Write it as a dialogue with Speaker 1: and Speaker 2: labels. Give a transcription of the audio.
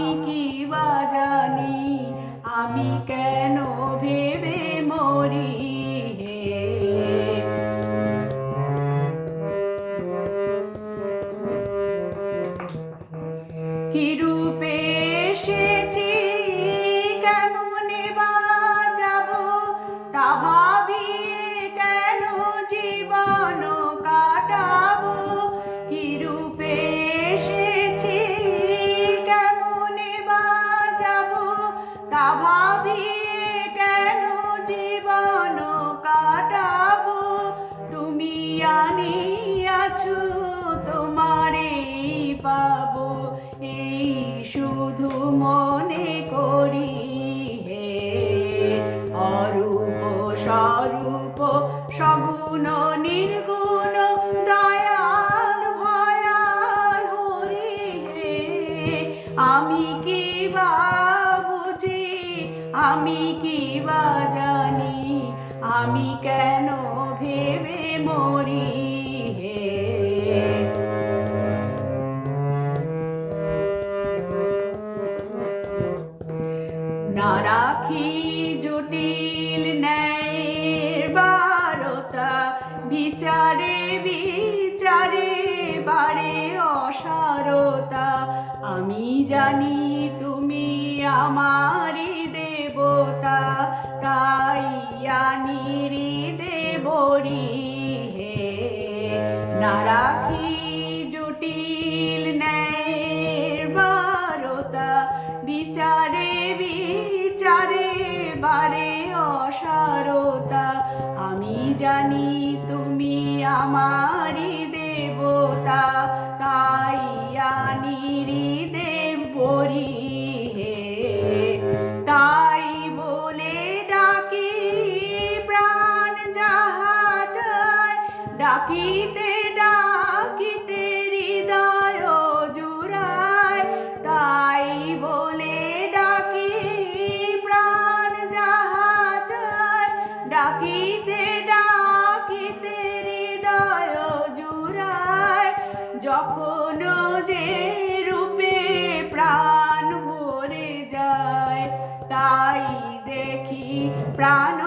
Speaker 1: আমি কি বা জানি আমি কেন ভেবে মরি হে। কি রূপে এসেছি কেমনে বা যাব তা ভাবি কেন জীবন কাটাবো। কি রূপে এসেছি কেমনে বা যাব তা ভাবি কেন জীবন কাটাবো। তুমি আনিয়াছো তোমারেই পাবো এই শুধু মনে করি হে। অরূপ স্বরূপ সগুণ নির্গুণ দয়াল ভয়াল হরি হে। আমি কি বা বুঝি আমি কি বা জানি আমি কেন ভেবে মরি হে। না রাখি জটিল ন্যায়ের বারতা বিচারে বিচারে বারে অসারতা। আমি জানি তুমি আমারই দেবতা তাই আনি হৃদে ভরি হে। না রাখি জটিল ন্যায়ের বারতা বিচারে বিচারে বারে অসারতা। আমি জানি তুমি আমারই দেবতা তাই আনি হৃদে ভরি হে। তাই বলে ডাকি প্রাণ যাহা চায় ডাকিতে ডাকিতে হৃদয় জুড়ায়। তাই বলে ডাকি প্রাণ যাহা চায় ডাকিতে ডাকিতে হৃদয় জুড়ায়। যখন যে রূপে প্রাণ ভরে যায় তাই দেখি প্রাণ